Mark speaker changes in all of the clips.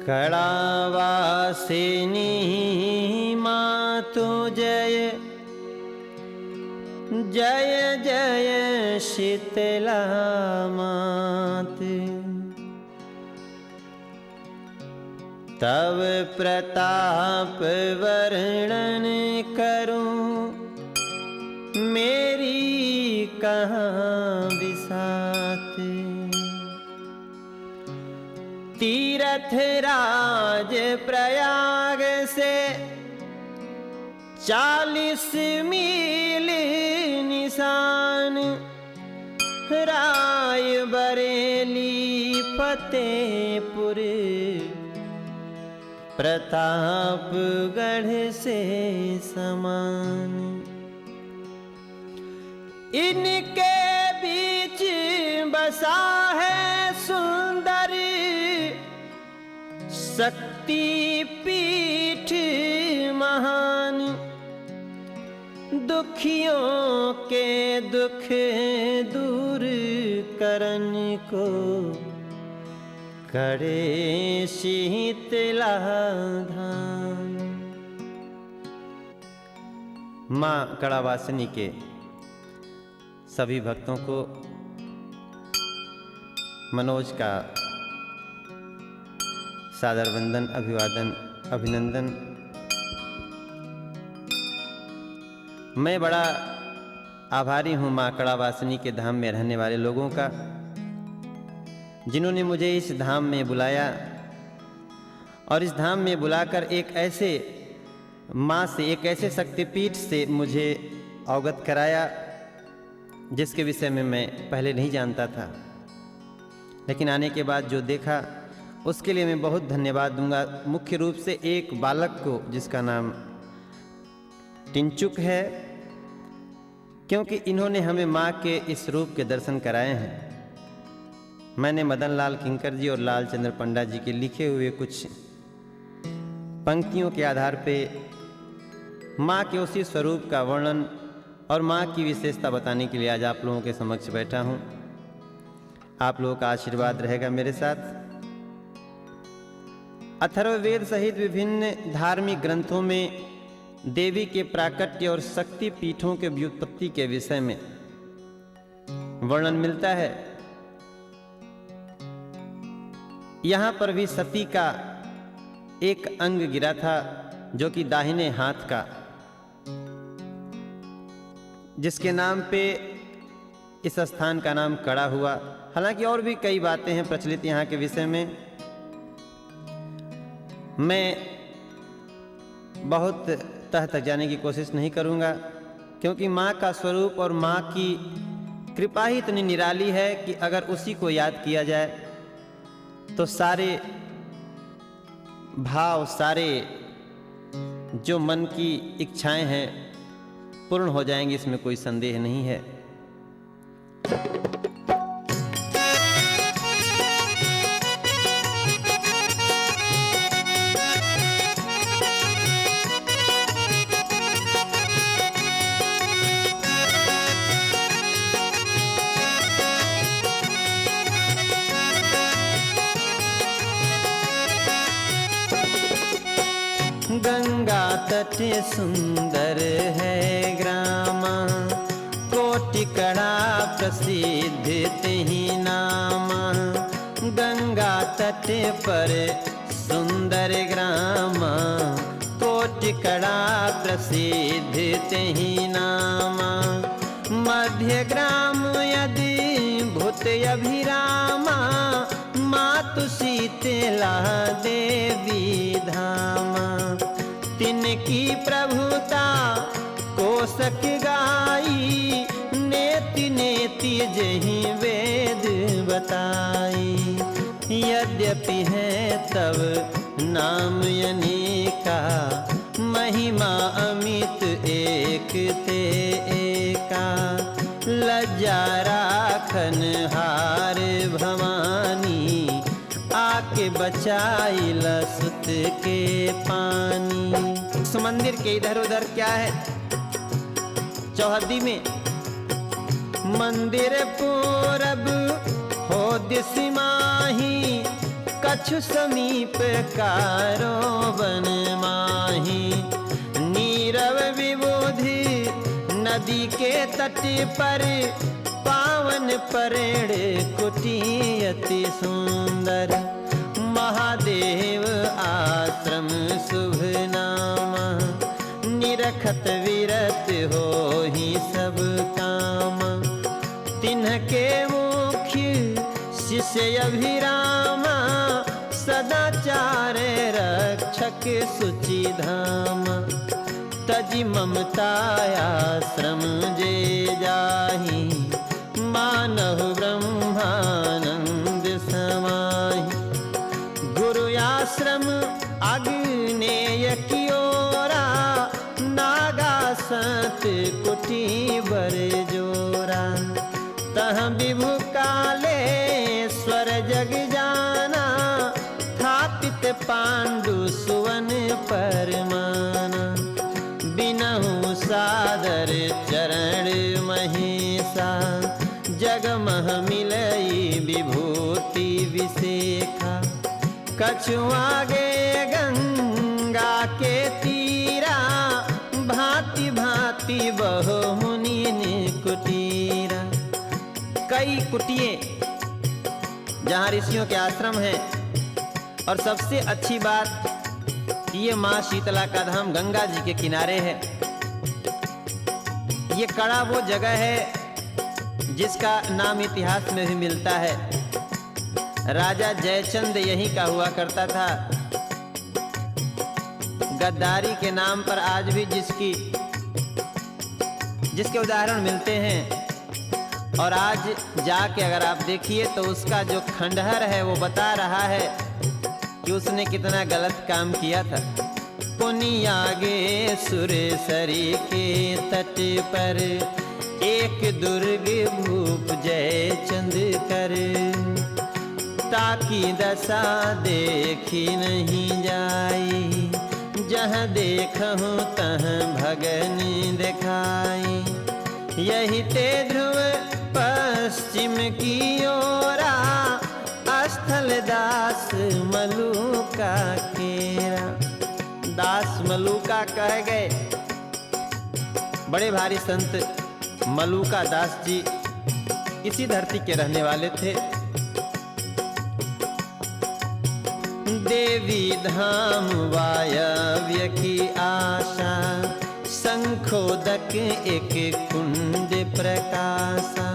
Speaker 1: कड़ावासिनी मातु जय जय जय शीतला मात। तव प्रताप वर्णन करूं मेरी कहाँ बिसात। तीरथ राज प्रयाग से 40 मील निशान, राय बरेली फतेहपुर प्रतापगढ़ से समान। इनके बीच बसा है सुंदर शक्ति पीठ महान। दुखियों के दुख दूर करन को करे शीतला धाम। माँ कड़ावासिनी के सभी भक्तों को मनोज का सादर वंदन, अभिवादन, अभिनंदन। मैं बड़ा आभारी हूँ माँ कड़ावासिनी के धाम में रहने वाले लोगों का, जिन्होंने मुझे इस धाम में बुलाया और इस धाम में बुलाकर एक ऐसे माँ से, एक ऐसे शक्तिपीठ से मुझे अवगत कराया जिसके विषय में मैं पहले नहीं जानता था। लेकिन आने के बाद जो देखा उसके लिए मैं बहुत धन्यवाद दूंगा। मुख्य रूप से एक बालक को जिसका नाम टिंचुक है, क्योंकि इन्होंने हमें माँ के इस रूप के दर्शन कराए हैं। मैंने मदन लाल किंकर जी और लाल चंद्र पंडा जी के लिखे हुए कुछ पंक्तियों के आधार पे माँ के उसी स्वरूप का वर्णन और माँ की विशेषता बताने के लिए आज आप लोगों के समक्ष बैठा हूँ। आप लोगों का आशीर्वाद रहेगा मेरे साथ। अथर्ववेद सहित विभिन्न धार्मिक ग्रंथों में देवी के प्राकट्य और शक्ति पीठों के व्युत्पत्ति के विषय में वर्णन मिलता है। यहाँ पर भी सती का एक अंग गिरा था जो कि दाहिने हाथ का, जिसके नाम पे इस स्थान का नाम कड़ा हुआ। हालांकि और भी कई बातें हैं प्रचलित यहाँ के विषय में। मैं बहुत तह तक जाने की कोशिश नहीं करूँगा, क्योंकि माँ का स्वरूप और माँ की कृपा ही इतनी निराली है कि अगर उसी को याद किया जाए तो सारे भाव, सारे जो मन की इच्छाएं हैं पूर्ण हो जाएंगी, इसमें कोई संदेह नहीं है। गंगा तट सुंदर है ग्रामा, कोटि कड़ा प्रसिद्ध तेहि नामा। गंगा तट पर सुंदर ग्रामा, कोटि कड़ा प्रसिद्ध तेहि नामा। मध्य ग्राम यदि भूत अभिरामा, मातु शीतला देवी धामा। तिनकी प्रभुता कोसक गाई, नेति नेति जहीं वेद बताई। यद्यपि है तब नाम अनेका, महिमा अमित एक ते एका। लज्जा राखन हार भवानी, आके बचाई लसुत के पानी। उस मंदिर के इधर उधर क्या है, चौहद्दी में मंदिर पूरब हो दिस माही, कछु समीप कारो बन माही। नीरव विबुधि नदी के तट पर पावन परेड़ कुटी अति सुंदर। महादेव आश्रम शुभ नामा निरखत विरत हो ही सब काम। तिन्हके मुख्य शिष्य अभिरामा सदाचार रक्षक सुचि धाम। तजि ममतायाश्रम जे जाहि मानहु ब्रह्मानंद समाहि। गुरु आश्रम अग्नेय कियोरा नागा संत कुटी बर जोरा। तह विभु कालेश्वर जग जाना स्थापित पांडु सुवन परमाना। बिनहु सादर चरण महेशा जगमह मिलई विभूति विशेखा। कछु आगे गंगा के तीरा भांति भांति बहु मुनि कुटीरा। कई कुटिये जहाँ ऋषियों के आश्रम हैं। और सबसे अच्छी बात ये माँ शीतला का धाम गंगा जी के किनारे है। ये कड़ा वो जगह है जिसका नाम इतिहास में भी मिलता है। राजा जयचंद यहीं का हुआ करता था। गद्दारी के नाम पर आज भी जिसके उदाहरण मिलते हैं। और आज जाके अगर आप देखिए तो उसका जो खंडहर है वो बता रहा है कि उसने कितना गलत काम किया था। पुनियागे सुरेसरी के तट पर एक दुर्ग भूप जयचंद कर। ताकि दशा देखी नहीं जाई जहाँ देखूं तह भगन दिखाई। यही ते ध्रुव पश्चिम की ओरा स्थल दास मलुका केरा। दास मलुका कह गए। बड़े भारी संत मलुका दास जी इसी धरती के रहने वाले थे। देवी धाम वायव्य की आशा शंखोदक एक कुंड प्रकाशा।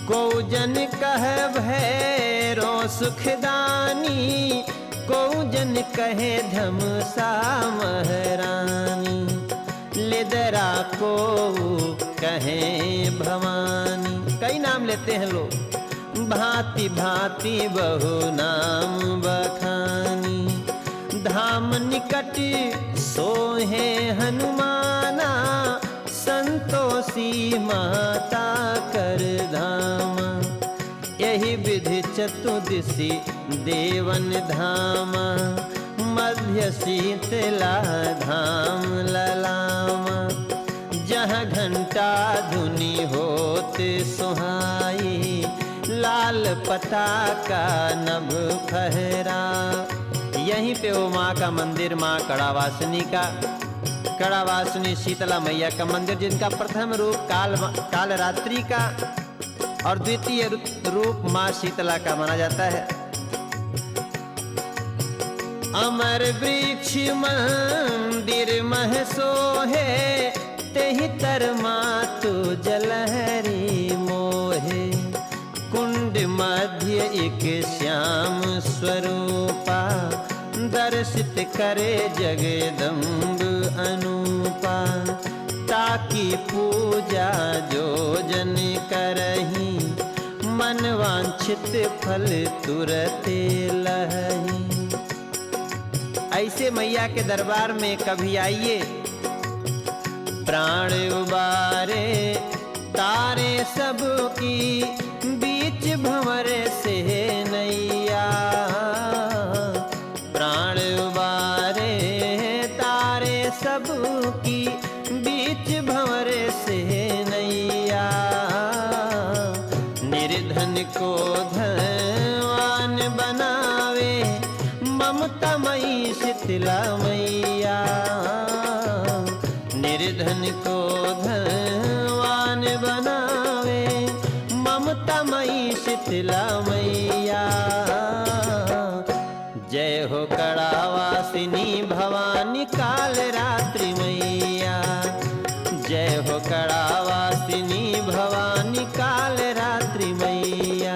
Speaker 1: को जन कह भैरो सुखदानी को जन कहे धमसा महरानी। लेदरा को कहे भवानी। कई नाम लेते हैं लोग। भांति भांति बहु नाम बखानी। धाम निकट सोहे हनुमाना संतोषी माता कर धामा। यही विधि चतुर्दिशी देवन धामा मध्य शीतला धाम ललामा। जहाँ घंटा धुनी होते सुहाई लाल पताका नभ फहरा। यहीं पे वो माँ का मंदिर माँ कड़ावासिनी का कड़ावासिनी शीतला मैया का मंदिर जिनका प्रथम रूप कालरात्रि का और द्वितीय रूप माँ शीतला का माना जाता है। अमर वृक्ष मंदिर मह सोहे तेहि तर मातु जलहरी मोहे। कुंड मध्य एक श्याम स्वरूपा दर्शित करे जगदम्ब अनूपा। ताकि पूजा जो जन करही मन वांछित फल तुरते लहही। ऐसे मैया के दरबार में कभी आइए। प्राण उबारे तारे सबकी बीच भंवर से नैया। प्राण उबारे तारे सबकी बीच भंवर से नैया। निर्धन को धनवान बनावे हो कड़ावासिनी भवानी काल रात्रि मैया।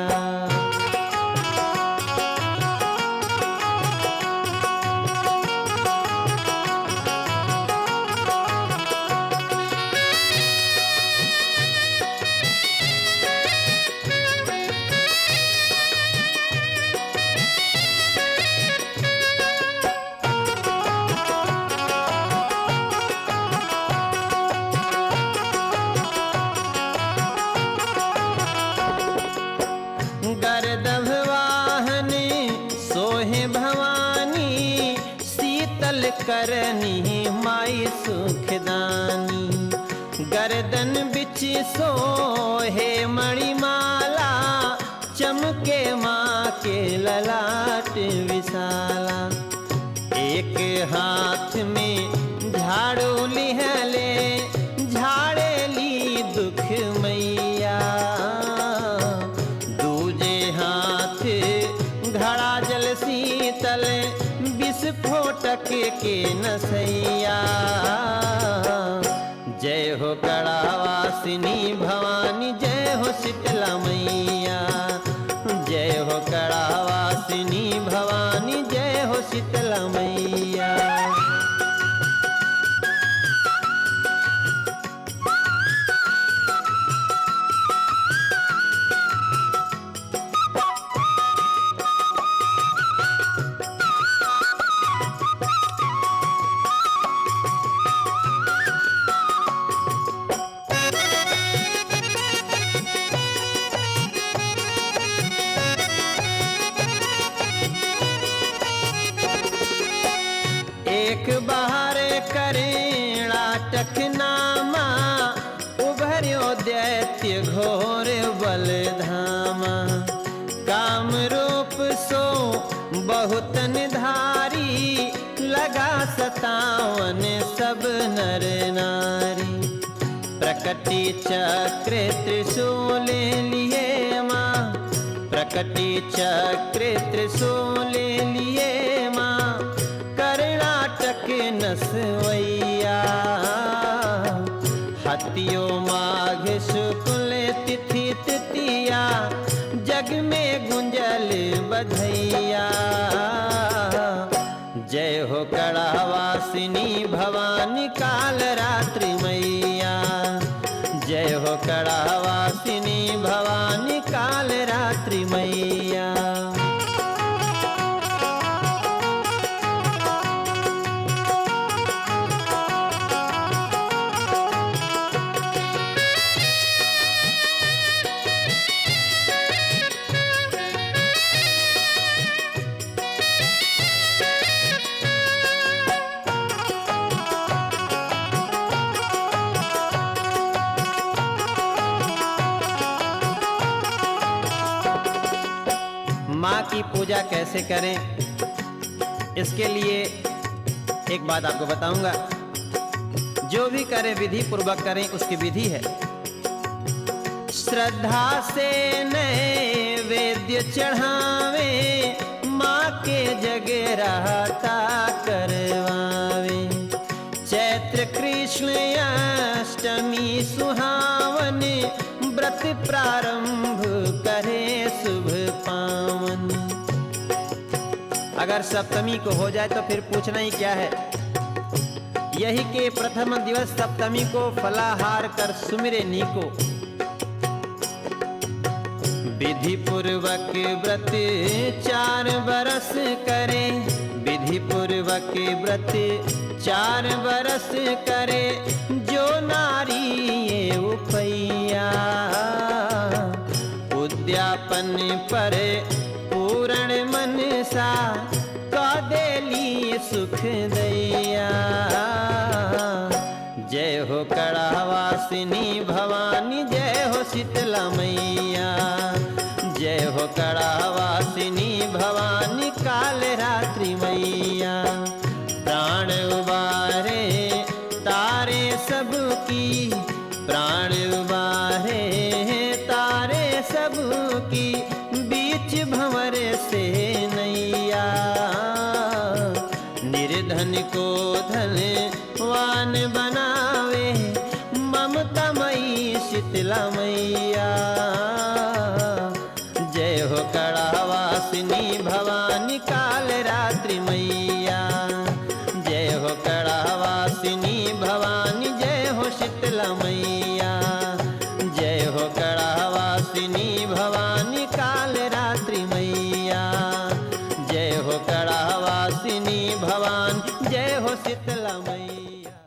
Speaker 1: गर्दभवाहन सोहे भवानी शीतल करनी माई सुखदानी। गर्दन बिच सोहे मणिमाला चमके माँ के ललाट विशाला। एक हाथ में झाड़ू लिहले झाड़े ली दुख मैया। दूजे हाथ घड़ा जल शीतल विस्फोटक के नसैया। जय हो कड़ावासिनी भवानी जय हो शीतला मैया। जय हो कड़ावासिनी भवानी जय हो शीतला मैया। एक बाहर करेणा टकनामा उभर्यो दैत्य घोर बलधामा। काम रूप सो बहुतन धारी लगा सतावन सब नर नारी। प्रकटी चक्र त्रिशूल लिए माँ प्रकटी चक्र त्रिशूल लिए माँ। कर्णाटक नसवैया हतियो माघ शुक्ल तिथि तृतीया जग में गुंजल बधैया। जय हो कड़ावासिनी भवानी काल रात्रि मैया। जय हो कड़ावासिनी भवानी काल रात्रि मैया। माँ की पूजा कैसे करें, इसके लिए एक बात आपको बताऊंगा। जो भी करें विधि पूर्वक करें, उसकी विधि है। श्रद्धा से नैवेद्य चढ़ावे माँ के जगराता करवावे। चैत्र कृष्ण अष्टमी सुहावन व्रत प्रारंभ करे शुभ पावन। अगर सप्तमी को हो जाए तो फिर पूछना ही क्या है। यही के प्रथम दिवस सप्तमी को फलाहार कर सुमिरे नीको। विधि पूर्वक व्रत 4 बरस करे। विधि पूर्वक व्रत 4 बरस करे। जो नारी ये उपैया उद्यापन पर पूर्ण मन सा का देली सुख दैया। जय हो कड़ावासिनी भवानी जय हो शीतला मैया। जय हो कड़ावासिनी भवानी काल रात्रि मैया। प्राण उबारे तारे सबकी प्राण उबारे तारे सबकी बीच भंवर से नैया। निर्धन को धनवान बनावे ममता ममतामयी शीतला मैया। जय हो कड़ावासिनी भवानी काल रात्रि मैया। जय हो कड़ावासिनी भवानी, जय हो शीतला मैया। जय हो कड़ावासिनी भवानी काल रात्रि मैया। जय हो कड़ावासिनी भवानी, जय हो शीतला मैया।